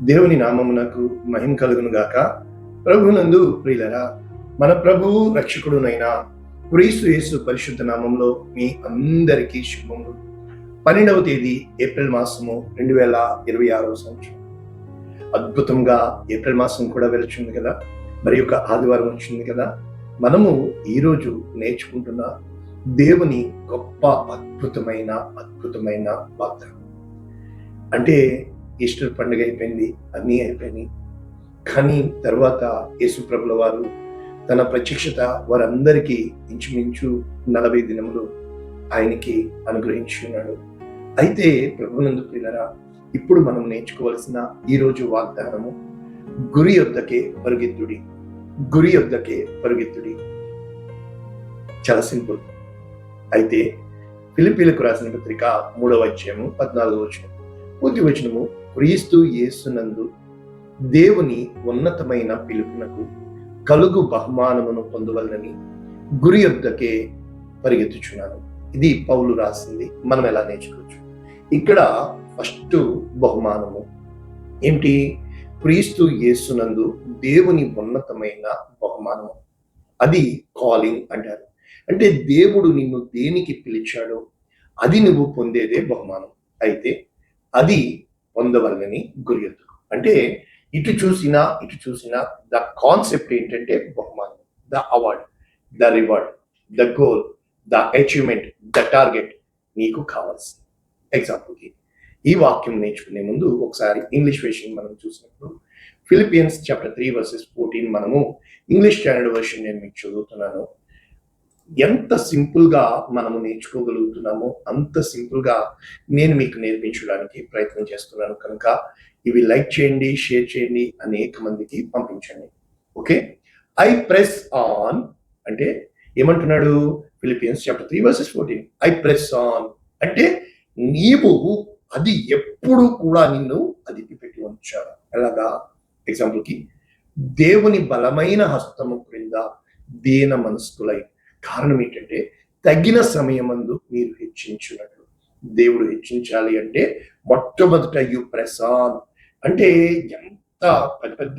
దేవుని నామమునకు మహిమ కలుగును గాక. ప్రభునందు ప్రియులరా, మన ప్రభువు రక్షకుడునైన క్రీస్తు యేసు పరిశుద్ధ నామంలో మీ అందరికీ శుభములు. 12వ తేదీ ఏప్రిల్ మాసము 2026వ సంవత్సరం. అద్భుతంగా ఏప్రిల్ మాసం కూడా వెళ్తుంది కదా, మరి యొక్క ఆదివారం వచ్చింది కదా. మనము ఈరోజు నేర్చుకుంటున్న దేవుని గొప్ప అద్భుతమైన వాగ్దానం అంటే ఈస్టర్ పండుగ అయిపోయింది, అన్నీ అయిపోయినాయి. కానీ తర్వాత యేసు ప్రభుల వారు తన ప్రత్యక్షత వారందరికీ ఇంచుమించు 40 దినములు ఆయనకి అనుగ్రహించి ఉన్నాడు. అయితే ప్రభునందు ప్రియులరా, ఇప్పుడు మనం నేర్చుకోవాల్సిన ఈరోజు వాగ్దానము గురి యొద్దకే పరుగెత్తుడి. గురి యొద్దకే పరుగెత్తుడి. చాలా సింపుల్. అయితే ఫిలిప్పీలకు రాసిన పత్రిక 3వ అధ్యాయము 14వ వచనం, పూర్తి వచనము, క్రీస్తు యేసునందు దేవుని ఉన్నతమైన పిలుపునకు కలుగు బహుమానమును పొందవలనని గురి యొద్దకే పరిగెత్తుచున్నాను. ఇది పౌలు రాసింది. మనం ఎలా నేర్చుకోవచ్చు? ఇక్కడ ఫస్ట్ బహుమానము ఏమిటి? క్రీస్తు యేసునందు దేవుని ఉన్నతమైన బహుమానము. అది కాలింగ్ అంటారు. అంటే దేవుడు నిన్ను దేనికి పిలిచాడో అది నువ్వు పొందేదే బహుమానం. అయితే అది పొందవలనని గురి ఎత్తుకు. అంటే ఇటు చూసినా ద కాన్సెప్ట్ ఏంటంటే బహుమానం, the award, the reward, the goal, the achievement, the target నీకు కావాల్సింది. ఎగ్జాంపుల్కి ఈ వాక్యం నేర్చుకునే ముందు ఒకసారి ఇంగ్లీష్ వెర్షన్ మనం చూసినప్పుడు ఫిలిపియన్స్ చాప్టర్ 3:14 మనము ఇంగ్లీష్ స్టాండర్డ్ వెర్షన్ నేను మీకు చదువుతున్నాను. ఎంత సింపుల్గా మనము నేర్చుకోగలుగుతున్నామో అంత సింపుల్గా నేను మీకు నేర్పించడానికి ప్రయత్నం చేస్తున్నాను. కనుక ఇవి లైక్ చేయండి, షేర్ చేయండి, అనేక మందికి పంపించండి. ఓకే. ఐ ప్రెస్ ఆన్ అంటే ఏమంటున్నాడు? Philippians chapter 3:14 I press on అంటే నీవు అది ఎప్పుడు కూడా నిన్ను అదిపి పెట్టి ఉంచాడు. ఎలాగా? ఎగ్జాంపుల్కి, దేవుని బలమైన హస్తము క్రింద దీన మనస్కులై. కారణం ఏంటంటే తగిన సమయమందు మీరు హెచ్చించినట్లు. దేవుడు హెచ్చించాలి అంటే మొట్టమొదట యు ప్రెస్ ఆన్ అంటే ఎంత పెద్ద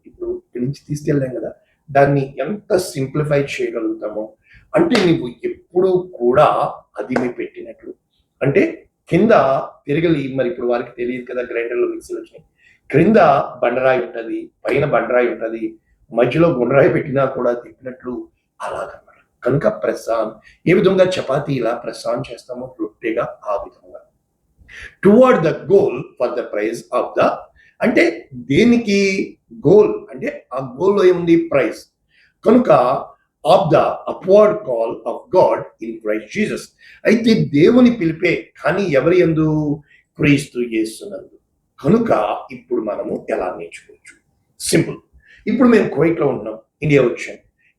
ఇప్పుడు ఇక్కడి నుంచి తీసుకెళ్ళాం కదా, దాన్ని ఎంత సింప్లిఫై చేయగలుగుతామో అంటే నువ్వు ఎప్పుడు కూడా అదిమి పెట్టినట్లు. అంటే కింద తిరగలి, మరి ఇప్పుడు వారికి తెలియదు కదా, గ్రైండర్లో మిక్సీలు వచ్చినాయి. క్రింద బండరాయి ఉంటుంది, పైన బండరాయి ఉంటుంది, మధ్యలో గుండ్రాయి పెట్టినా కూడా తిప్పినట్లు అలాగన్నమాట. కనుక ప్రెస్ ఆన్. ఏ విధంగా చపాతీ ఇలా ప్రెస్ ఆన్ చేస్తామో రొట్టెగా ఆ విధంగా toward the goal for the prize of the అంటే దేనికి గోల్ అంటే ఆ గోల్లో ఏముంది? ప్రైజ్. కనుక of the upward call of God in Christ Jesus. అయితే దేవుని పిలిపే, కానీ ఎవరి యందు? క్రీస్తు యేసునందు. కనుక ఇప్పుడు మనము ఎలా నేర్చుకోవచ్చు? సింపుల్. ఇప్పుడు మేము కువైట్లో ఉన్నాం, ఇండియా వచ్చాం.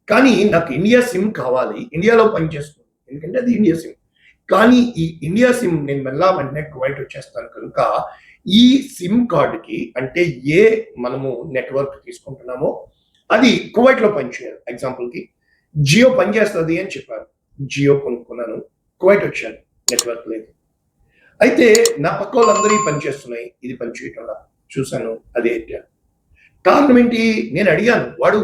కానీ నాకు ఇండియా సిమ్ కావాలి, ఇండియాలో పనిచేస్తుంది, ఎందుకంటే అది ఇండియా సిమ్. కానీ ఈ ఇండియా సిమ్ నేను వెంటనే కువైట్ వచ్చేస్తాను. కనుక ఈ సిమ్ కార్డుకి అంటే ఏ మనము నెట్వర్క్ తీసుకుంటున్నామో అది కువైట్లో పనిచేయాలి. ఎగ్జాంపుల్కి జియో పనిచేస్తుంది అని చెప్పారు, జియో కొనుక్కున్నాను, కువైట్ వచ్చాను, నెట్వర్క్ లేదు. అయితే నా పక్క వాళ్ళందరూ పనిచేస్తున్నాయి, ఇది పనిచేయటంలా చూశాను, అదే కారణం ఏంటి? నేను అడిగాను, వాడు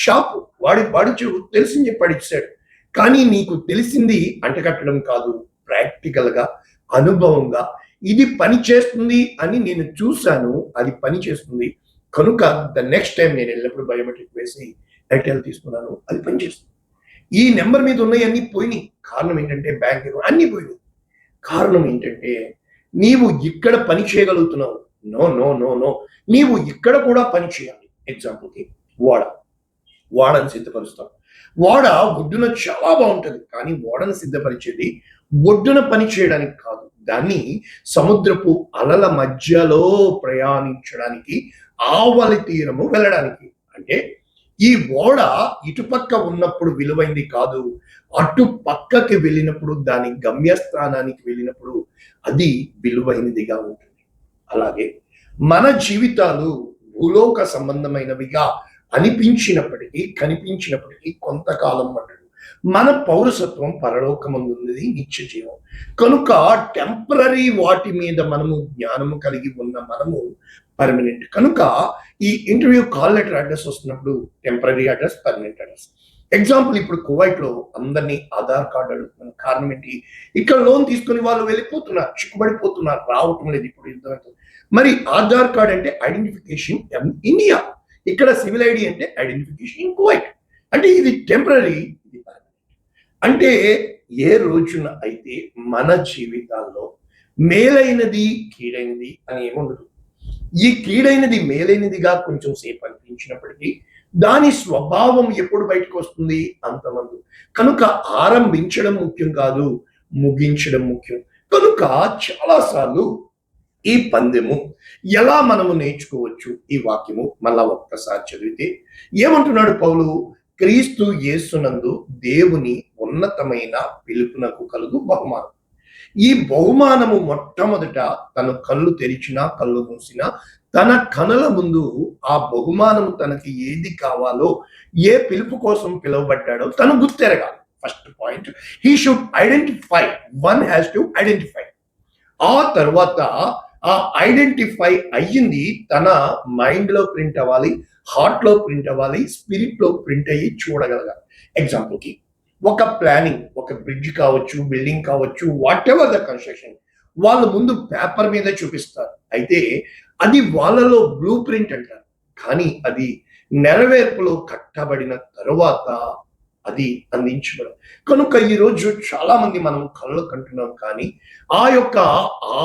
షాపు వాడు తెలిసింది చెప్పాడు, ఇచ్చాడు. కానీ నీకు తెలిసింది అంటకట్టడం కాదు, ప్రాక్టికల్గా అనుభవంగా ఇది పని చేస్తుంది అని నేను చూశాను, అది పని చేస్తుంది. కనుక ద నెక్స్ట్ టైం నేను వెళ్ళినప్పుడు బయోమెట్రిక్ వేసి ఎయిర్టెల్ తీసుకున్నాను, అది పనిచేస్తుంది. ఈ నెంబర్ మీద ఉన్నాయన్నీ పోయినాయి. కారణం ఏంటంటే బ్యాంక్ అన్నీ పోయినాయి. కారణం ఏంటంటే నీవు ఇక్కడ పని చేయగలుగుతున్నావు. నో నో నో నో నీవు ఇక్కడ కూడా పని చేయాలి. ఎగ్జాంపుల్కి ఓడను సిద్ధపరుస్తాం. ఓడ ఒడ్డున చాలా బాగుంటుంది, కానీ ఓడను సిద్ధపరిచేది ఒడ్డున పని చేయడానికి కాదు, దాన్ని సముద్రపు అలల మధ్యలో ప్రయాణించడానికి, ఆవలి తీరము వెళ్ళడానికి. అంటే ఈ ఓడ ఇటుపక్క ఉన్నప్పుడు విలువైంది కాదు, అటు పక్కకి వెళ్ళినప్పుడు, దాని గమ్యస్థానానికి వెళ్ళినప్పుడు అది విలువైనదిగా ఉంటుంది. అలాగే మన జీవితాలు భూలోక సంబంధమైనవిగా అనిపించినప్పటికీ కనిపించినప్పటికీ కొంతకాలం మటుకు మన పౌరసత్వం పరలోకమందున్నది, నిత్య జీవం. కనుక టెంపరరీ వాటి మీద మనము జ్ఞానము కలిగి ఉన్న మనము పర్మనెంట్. కనుక ఈ ఇంటర్వ్యూ కాల్ లెటర్ అడ్రస్ వస్తున్నప్పుడు temporary address, permanent address. Example ఇప్పుడు కువైట్లో అందరినీ ఆధార్ కార్డు అడుగుతున్నారు. కారణం ఏంటి? ఇక్కడ లోన్ తీసుకుని వాళ్ళు వెళ్ళిపోతున్నారు, చిక్కుబడిపోతున్నారు, రావటం లేదు ఇప్పుడు యుద్ధం. మరి ఆధార్ కార్డ్ అంటే ఐడెంటిఫికేషన్ ఇండియా, ఇక్కడ సివిల్ ఐడి అంటే ఐడెంటిఫికేషన్ ఇన్ కువైట్. అంటే ఇది టెంపరరీ, ఇది పర్మనెంట్. అంటే ఏ రోజున అయితే మన జీవితాల్లో మేలైనది కీడైనది అని ఏముండదు. ఈ కీడైనది మేలైనదిగా కొంచెం సేపు అనిపించినప్పటికీ దాని స్వభావం ఎప్పుడు బయటకు వస్తుంది? అంతమంది. కనుక ఆరంభించడం ముఖ్యం కాదు, ముగించడం ముఖ్యం. కనుక చాలాసార్లు ఈ పందెము ఎలా మనము నేర్చుకోవచ్చు? ఈ వాక్యము మళ్ళా ఒక్కసారి చదివితే ఏమంటున్నాడు పౌలు? క్రీస్తు యేసునందు దేవుని ఉన్నతమైన పిలుపునకు కలుగు బహుమానం. ఈ బహుమానము మొట్టమొదట తను కళ్ళు తెరిచినా కళ్ళు మూసినా తన కనుల ముందు ఆ బహుమానము తనకి ఏది కావాలో, ఏ పిలుపు కోసం పిలువబడ్డాడో తను గుర్తెరగాలి. First point, he should identify. One has to identify. ఆ తర్వాత ఆ ఐడెంటిఫై అయ్యింది తన మైండ్ లో ప్రింట్ అవ్వాలి, హార్ట్ లో ప్రింట్ అవ్వాలి, స్పిరిట్ లో ప్రింట్ అయ్యి చూడగలగాలి. ఎగ్జాంపుల్కి ఒక ప్లానింగ్, ఒక బ్రిడ్జ్ కావచ్చు, బిల్డింగ్ కావచ్చు, వాట్ ఎవర్ ద కన్స్ట్రక్షన్, వాళ్ళు ముందు పేపర్ మీద చూపిస్తారు. అయితే అది వాళ్ళలో బ్లూ ప్రింట్ అంటారు. కానీ అది నెరవేర్పులో కట్టబడిన తరువాత అది అందించబడదు. కనుక ఈరోజు చాలా మంది మనం కళ్ళు కంటున్నాం, కానీ ఆ యొక్క ఆ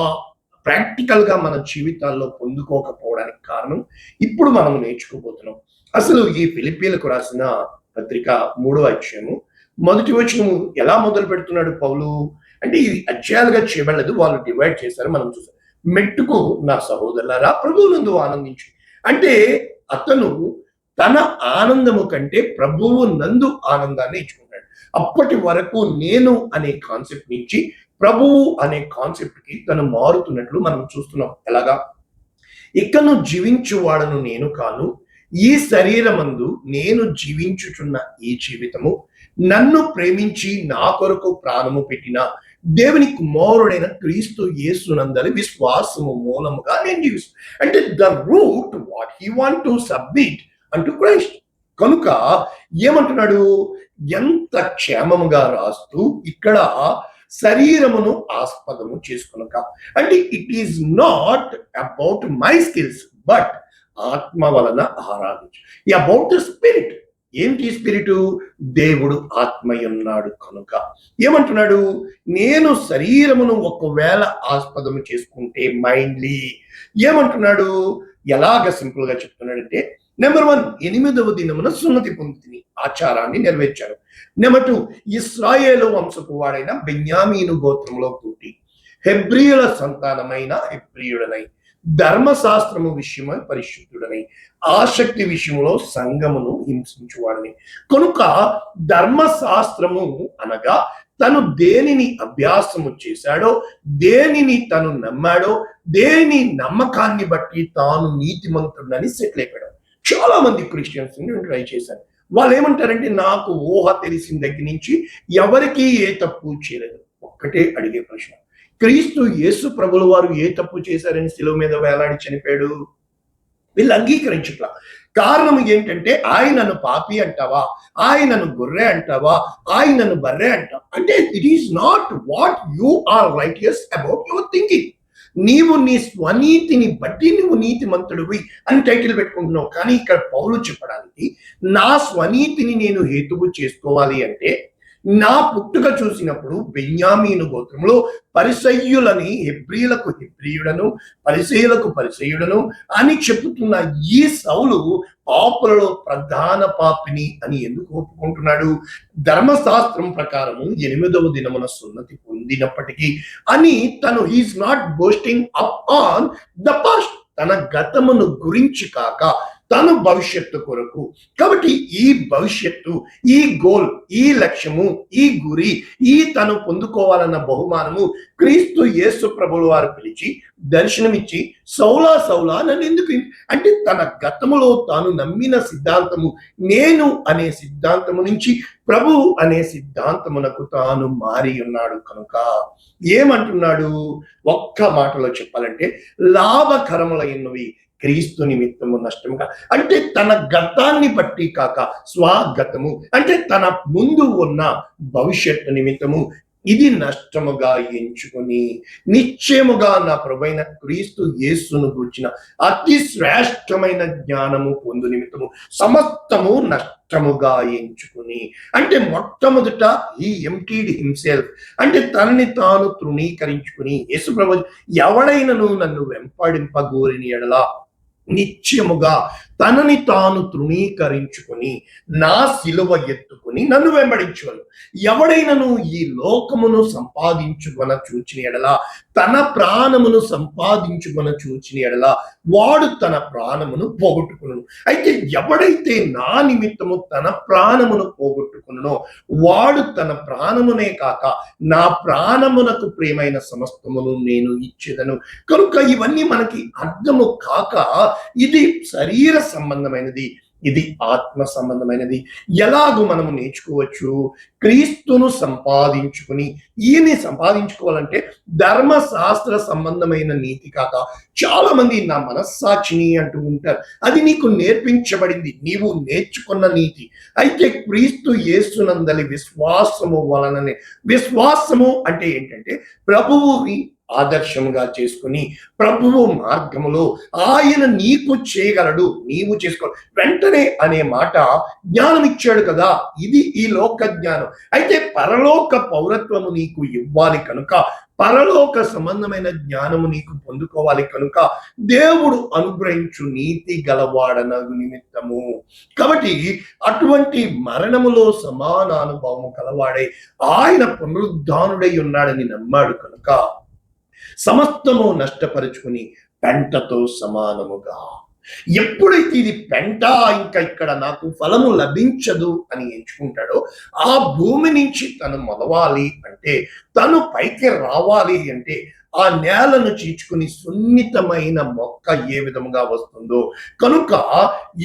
ప్రాక్టికల్ గా మన జీవితాల్లో పొందుకోకపోవడానికి కారణం ఇప్పుడు మనం నేర్చుకోబోతున్నాం. అసలు ఈ ఫిలిప్పీలకు రాసిన పత్రిక 3వ అధ్యాయము మొదటి వచనము ఎలా మొదలు పెడుతున్నాడు పౌలు అంటే, ఇది అధ్యాయాలుగా చేయబడలేదు, వాళ్ళు డివైడ్ చేశారు. మనం చూసాం. మెట్టుకు నా సహోదరులారా ప్రభువునందు ఆనందించు. అంటే అతను తన ఆనందము కంటే ప్రభువు నందు ఆనందాన్ని ఇచ్చుకుంటాడు. అప్పటి వరకు నేను అనే కాన్సెప్ట్ నుంచి ప్రభువు అనే కాన్సెప్ట్ కి తను మారుతున్నట్లు మనం చూస్తున్నాం. ఎలాగా? ఇకను జీవించువాడను నేను కాను, ఈ శరీరమందు నేను జీవించుచున్న ఈ జీవితము నన్ను ప్రేమించి నా కొరకు ప్రాణము పెట్టిన దేవుని కుమారుడైన క్రీస్తు యేసునందరి విశ్వాసము మూలముగా నేను జీవిస్తాను. అంటే the route what he want to submit అంటూ క్రైస్ట్. కనుక ఏమంటున్నాడు? ఎంత క్షేమముగా రాస్తూ ఇక్కడ శరీరమును ఆస్పదము చేసుకునక, అంటే it is not about my skills but ఆత్మ వలన ఆరాధించు. About the spirit. ఏంటి స్పిరిటు? దేవుడు ఆత్మయున్నాడు కనుక ఏమంటున్నాడు? నేను శరీరమును ఒకవేళ ఆస్పదము చేసుకుంటే మైండ్లీ ఏమంటున్నాడు? ఎలాగ సింపుల్ గా చెప్తున్నాడంటే, నెంబర్ 1, 8వ దినమున సున్నతి పొందితిని, ఆచారాన్ని నెరవేర్చారు. నెంబర్ 2, ఇశ్రాయేలు వంశపు వాడైన బెన్యామీను గోత్రంలో పుట్టి హెబ్రీయుల సంతానమైన హెబ్రీయుడనై ధర్మశాస్త్రము విషయమై పరిశుద్ధుడనై ఆసక్తి విషయంలో సంఘమును హింసించువాడని. కనుక ధర్మశాస్త్రము అనగా తను దేనిని అభ్యాసము చేశాడో, దేనిని తను నమ్మాడో, దేని నమ్మకాన్ని బట్టి తాను నీతిమంతుడని సెటిల్ అయిపోయాడు. చాలా మంది క్రిస్టియన్స్ ట్రై చేశారు. వాళ్ళు ఏమంటారంటే, నాకు ఊహ తెలిసిన దగ్గర నుంచి ఎవరికి ఏ తప్పు చేయలేదు. ఒక్కటే అడిగే ప్రశ్న, క్రీస్తు యేసు ప్రభుల వారు ఏ తప్పు చేశారని శిలువ మీద వేలాడి చనిపోయాడు? వీళ్ళు అంగీకరించట్లా. కారణం ఏంటంటే, ఆయనను పాపి అంటావా, ఆయనను గొర్రె అంటావా, ఆయనను బర్రె అంటావా అంటే it is not what you are righteous about your thinking. నీవు నీ స్వనీతిని బట్టి నువ్వు నీతిమంతుడివి అని టైటిల్ పెట్టుకుంటున్నావు. కానీ ఇక్కడ పౌలు చెప్పడానికి, నా స్వనీతిని నేను హేతువు చేసుకోవాలి అంటే, నా పుట్టుక చూసినప్పుడు బెన్యామీను గోత్రంలో పరిసయ్యులని హెబ్రీయులకు హెబ్రీయుడను, పరిసయ్యులకు పరిసయ్యుడను అని చెప్పుతున్న ఈ సౌలు పాపులలో ప్రధాన పాపిని అని ఎందుకు ఒప్పుకుంటున్నాడు? ధర్మశాస్త్రం ప్రకారము 8వ దినమున సున్నతి పొందినప్పటికీ అని తను he's not boasting up on the past, తన గతమును గురించి కాక తన భవిష్యత్తు కొరకు. కాబట్టి ఈ భవిష్యత్తు, ఈ గోల్, ఈ లక్ష్యము, ఈ గురి, ఈ తను పొందుకోవాలన్న బహుమానము క్రీస్తు యేసు ప్రభుల వారు పిలిచి దర్శనమిచ్చి, సౌలా సౌలా నన్ను ఎందుకు అంటే, తన గతములో తాను నమ్మిన సిద్ధాంతము, నేను అనే సిద్ధాంతము నుంచి ప్రభు అనే సిద్ధాంతమునకు తాను మారి ఉన్నాడు. కనుక ఏమంటున్నాడు? ఒక్క మాటలో చెప్పాలంటే, లాభకరములైనవి క్రీస్తు నిమిత్తము నష్టముగా, అంటే తన గతాన్ని బట్టి కాక స్వాగతము, అంటే తన ముందు ఉన్న భవిష్యత్తు నిమిత్తము ఇది నష్టముగా ఎంచుకొని నిశ్చయముగా నా ప్రభువైన క్రీస్తు యేసును గూర్చిన అతి శ్రేష్టమైన జ్ఞానము పొందు నిమిత్తము సమస్తము నష్టముగా ఎంచుకుని, అంటే మొట్టమొదట ఈ ఎంటీడ్ హిమ్సెల్ఫ్, అంటే తనని తాను తృణీకరించుకుని, యేసు ప్రభు ఎవడైనను నన్ను వెంపడింపగోరిని ఎడలా నిత్యముగా తనని తాను తృణీకరించుకుని నా సిలువ ఎత్తుకుని నన్ను వెంబడించువను. ఎవడైనను ఈ లోకమును సంపాదించుకొన చూచిన ఎడల, తన ప్రాణమును సంపాదించుకొన చూచిన ఎడల వాడు తన ప్రాణమును పోగొట్టుకును. అయితే ఎవడైతే నా నిమిత్తము తన ప్రాణమును పోగొట్టుకునో వాడు తన ప్రాణమునే కాక నా ప్రాణమునకు ప్రియమైన సమస్తమును నేను ఇచ్చేదను. కనుక ఇవన్నీ మనకి అర్థము కాక ఇది శరీర సంబంధమైనది, ఇది ఆత్మ సంబంధమైనది. ఎలాగో మనము నేర్చుకోవచ్చు? క్రీస్తును సంపాదించుకుని, ఈయన్ని సంపాదించుకోవాలంటే ధర్మశాస్త్ర సంబంధమైన నీతి కాక, చాలా మంది నా మనస్సాక్షిని అంటూ ఉంటారు. అది నీకు నేర్పించబడింది, నీవు నేర్చుకున్న నీతి. అయితే క్రీస్తు యేసునందలి విశ్వాసము వలననే, విశ్వాసము అంటే ఏంటంటే ప్రభువుని ఆదర్శముగా చేసుకుని ప్రభువు మార్గములో ఆయన నీకు చేయగలడు, నీవు చేసుకో వెంటనే అనే మాట జ్ఞానం ఇచ్చాడు కదా. ఇది ఈ లోక జ్ఞానం. అయితే పరలోక పౌరత్వము నీకు ఇవ్వాలి కనుక, పరలోక సంబంధమైన జ్ఞానము నీకు పొందుకోవాలి కనుక దేవుడు అనుగ్రహించు నీతి గలవాడనగు నిమిత్తము. కాబట్టి అటువంటి మరణములో సమాన అనుభవము కలవాడై ఆయన పునరుద్ధానుడై ఉన్నాడని నమ్మాడు కనుక సమస్తము నష్టపరుచుకుని పెంటతో సమానముగా, ఎప్పుడైతే ఇది పెంట, ఇంకా ఇక్కడ నాకు ఫలము లభించదు అని ఎంచుకుంటాడో, ఆ భూమి నుంచి తను మొదవాలి అంటే, తను పైకి రావాలి అంటే ఆ నేలను చీల్చుకుని సున్నితమైన మొక్క ఏ విధముగా వస్తుందో, కనుక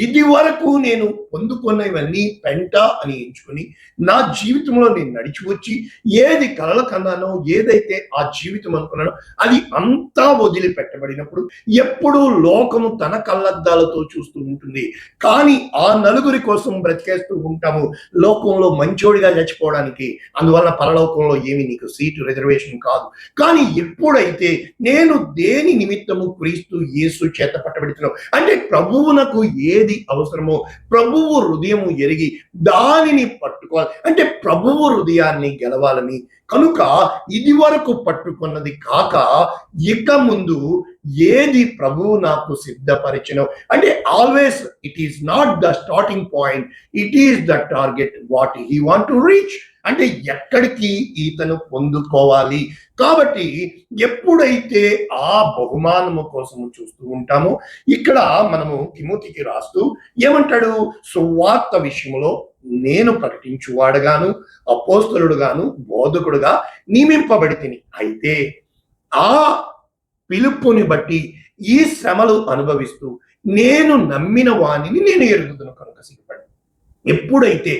ఇది వరకు నేను పొందుకున్నవన్నీ పెంట అని ఎంచుకుని నా జీవితంలో నేను నడిచి వచ్చి ఏది కలల కన్నానో, ఏదైతే ఆ జీవితం అనుకున్నానో అది అంతా వదిలిపెట్టబడినప్పుడు ఎప్పుడు లోకము తన కళ్ళద్దాలతో చూస్తూ ఉంటుంది. కానీ ఆ నలుగురి కోసం బ్రతికేస్తూ ఉంటాము లోకంలో మంచోడిగా చచ్చిపోవడానికి. అందువల్ల పరలోకంలో ఏమి నీకు సీటు రిజర్వేషన్ కాదు. కానీ ఎప్పుడైతే నేను దేని నిమిత్తము క్రీస్తు యేసు చేత పట్టబడుతున్నావు అంటే, ప్రభువునకు ఏది అవసరమో ప్రభువు హృదయము ఎరిగి దానిని పట్టుకోవాలి, అంటే ప్రభువు హృదయాన్ని గెలవాలని. కనుక ఇది వరకు పట్టుకున్నది కాక ఇక ముందు ఏది ప్రభువు నాకు సిద్ధపరిచినో, అంటే always it is not the starting point, it is the target what he want to reach, అంటే ఎక్కడికి ఈతను పొందుకోవాలి. కాబట్టి ఎప్పుడైతే ఆ బహుమానము కోసము చూస్తూ ఉంటామో, ఇక్కడ మనము తిమోతికి రాస్తూ ఏమంటాడు? సువార్త విషయంలో నేను ప్రకటించువాడుగాను అపోస్తలుడుగాను బోధకుడుగా నియమింపబడి తిని, అయితే ఆ పిలుపుని బట్టి ఈ శ్రమలు అనుభవిస్తూ నేను నమ్మిన వాణిని నేను ఎరుగుదును కనుక సిగ్గుపడి. ఎప్పుడైతే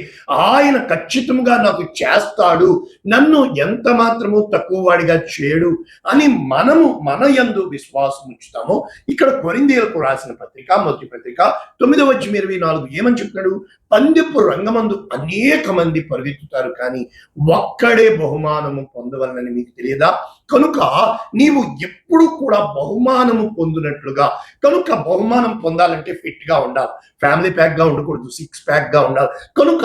ఆయన ఖచ్చితంగా నాకు చేస్తాడు, నన్ను ఎంత మాత్రము తక్కువ వాడిగా చేయడు అని మనము మన యందు విశ్వాసం ఉంచుతామో, ఇక్కడ కొరింథీయులకు రాసిన పత్రిక మొదటి పత్రిక 9:24 ఏమని చెప్తున్నాడు? పందెపు రంగమందు అనేక మంది పరిగెత్తుతారు కానీ ఒక్కడే బహుమానము పొందవలనని మీకు తెలియదా? కనుక నీవు ఎప్పుడు కూడా బహుమానము పొందినట్లుగా, కనుక బహుమానం పొందాలంటే ఫిట్ గా ఉండాలి, ఫ్యామిలీ ప్యాక్ గా ఉండకూడదు, 6 ప్యాక్ గా ఉండాలి. కనుక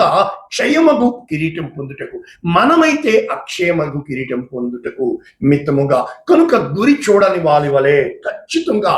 క్షయమగు కిరీటం పొందుటకు, మనమైతే అక్షయమగు కిరీటం పొందుటకు మిత్తముగా. కనుక గురి చూడని వారి వలె ఖచ్చితంగా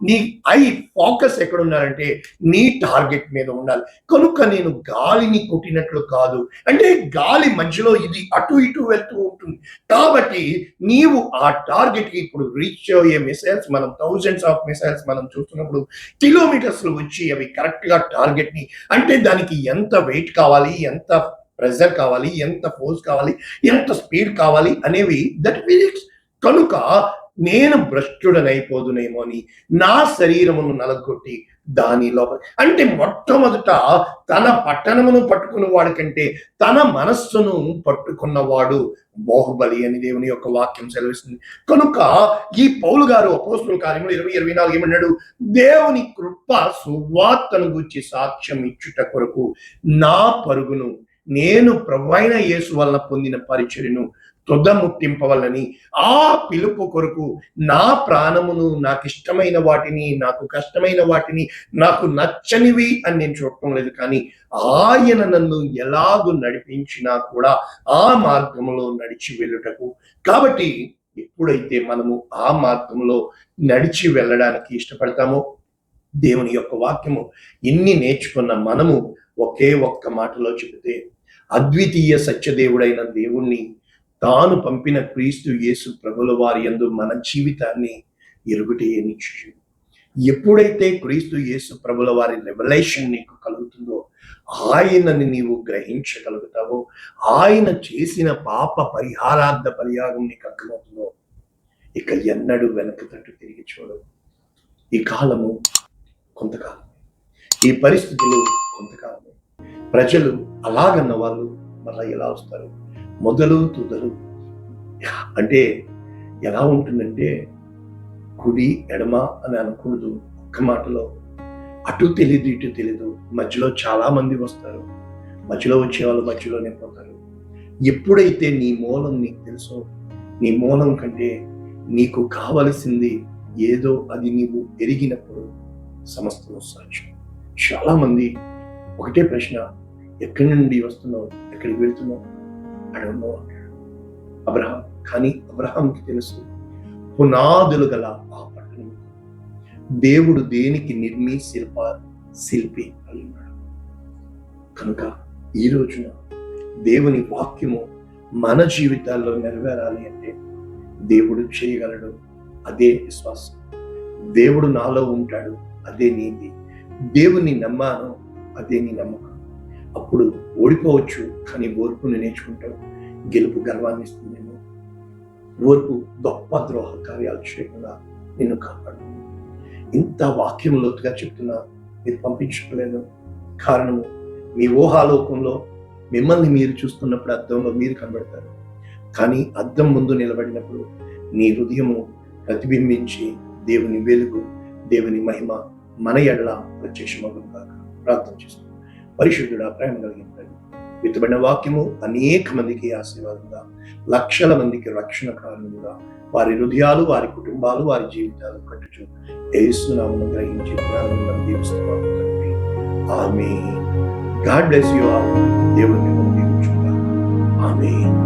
నీ ఐ ఫోకస్ ఎక్కడ ఉండాలంటే నీ టార్గెట్ మీద ఉండాలి. కనుక నేను గాలిని కొట్టినట్లు కాదు, అంటే గాలి మధ్యలో ఇది అటు ఇటు వెళ్తూ ఉంటుంది. కాబట్టి నీవు ఆ టార్గెట్ కి ఇప్పుడు రీచ్ అయ్యే మిసైల్స్, మనం థౌజండ్స్ ఆఫ్ మిసైల్స్ మనం చూస్తున్నప్పుడు కిలోమీటర్స్ లో వచ్చి అవి కరెక్ట్ గా టార్గెట్ ని, అంటే దానికి ఎంత వెయిట్ కావాలి, ఎంత ప్రెజర్ కావాలి, ఎంత ఫోర్స్ కావాలి, ఎంత స్పీడ్ కావాలి అనేవి దట్ ఫిజిక్స్. కనుక నేను భ్రష్టుడనైపోదునేమో అని నా శరీరమును నలగొట్టి దానిలో, అంటే మొట్టమొదట తన పట్టణమును పట్టుకున్న వాడి కంటే తన మనస్సును పట్టుకున్నవాడు బాహుబలి అని దేవుని యొక్క వాక్యం సెలవిస్తుంది. కనుక ఈ పౌలు గారు అపోస్తలుల కార్యములు 20:24 ఏమన్నాడు? దేవుని కృప సువార్తను గురించి సాక్ష్యం ఇచ్చుట కొరకు నా పరుగును నేను ప్రభువైన యేసు వలన పొందిన పరిచర్యను తుదముట్టింపవలని, ఆ పిలుపు కొరకు నా ప్రాణమును, నాకు ఇష్టమైన వాటిని, నాకు కష్టమైన వాటిని, నాకు నచ్చనివి అని నేను చూడటం లేదు, కానీ ఆయన నన్ను ఎలాగూ నడిపించినా కూడా ఆ మార్గంలో నడిచి వెళ్ళుటకు. కాబట్టి ఎప్పుడైతే మనము ఆ మార్గంలో నడిచి వెళ్ళడానికి ఇష్టపడతామో, దేవుని యొక్క వాక్యము ఎన్ని నేర్చుకున్న మనము ఒకే ఒక్క మాటలో చెబితే, అద్వితీయ సత్యదేవుడైన దేవుణ్ణి, తాను పంపిన క్రీస్తు యేసు ప్రభుల వారి యందు మన జీవితాన్ని ఎరుగుటే నిశ్చయం. ఎప్పుడైతే క్రీస్తు యేసు ప్రభుల వారి రెవల్యూషన్ నీకు కలుగుతుందో, ఆయనని నీవు గ్రహించగలుగుతావో, ఆయన చేసిన పాప పరిహారార్థ పరిహారం నీకు అర్థమవుతుందో, ఇక ఎన్నడూ వెనక తట్టు తిరిగి చూడవు. ఈ కాలము కొంతకాలం, ఈ పరిస్థితులు కొంతకాలం. ప్రజలు అలాగన్న వాళ్ళు మళ్ళా ఎలా వస్తారు? మొదలు తుదలు అంటే ఎలా ఉంటుందంటే, కుడి ఎడమ అని అనకూడదు. ఒక్క మాటలో అటు తెలీదు ఇటు తెలీదు, మధ్యలో చాలా మంది వస్తారు. మధ్యలో వచ్చే వాళ్ళు మధ్యలోనే పోతారు. ఎప్పుడైతే నీ మూలం నీకు తెలుసో, నీ మూలం కంటే నీకు కావలసింది ఏదో అది నీవు ఎరిగినప్పుడు సమస్తం సాధ్యం. చాలా మంది ఒకటే ప్రశ్న, ఎక్కడి నుండి వస్తున్నావు, ఎక్కడికి వెళ్తున్నావు? అడవులో అబ్రహాం. కానీ అబ్రహాంకి తెలుసు, పునాదులు గల ఆ పట్టణం దేవుడు దేనికి శిల్పి అయి ఉన్నాడు. కనుక ఈ రోజున దేవుని వాక్యము మన జీవితాల్లో నెరవేరాలి అంటే దేవుడు చేయగలడు, అదే విశ్వాసం. దేవుడు నాలో ఉంటాడు, అదే నీది. దేవుని నమ్మాను, అదే నీ నమ్మకం. అప్పుడు ఓడిపోవచ్చు, కానీ ఓర్పుని నేర్చుకుంటావు. గెలుపు గర్వాన్ని ఇస్తుందేమో. ఓర్పు గొప్ప ద్రోహ కార్యాలు చేయకుండా నిన్ను కాపాడు. ఇంత వాక్యం లోతుగా చెప్తున్నా మీరు పంపించుకోలేదు. కారణము, మీ ఊహాలోకంలో మిమ్మల్ని మీరు చూస్తున్నప్పుడు అద్దంలో మీరు కనబడతారు, కానీ అద్దం ముందు నిలబడినప్పుడు నీ హృదయము ప్రతిబింబించి దేవుని వెలుగు, దేవుని మహిమ మన ఎడల ప్రత్యక్షమగును కాక. ప్రార్థన చేస్తాం. పరిశుద్ధుడా, ప్రేమ కలిగిన విత్తబడిన వాక్యము అనేక మందికి ఆశీర్వాదంగా, లక్షల మందికి రక్షణ కారణంగా, వారి హృదయాలు, వారి కుటుంబాలు, వారి జీవితాలు కట్టుచు యేసు నామమున గ్రహించి ప్రారంభం దీవిస్తున్నాము తండ్రి. Amen. God bless you all. దేవుని మిమ్మల్ని దీవించుగాక. ఆమేన్.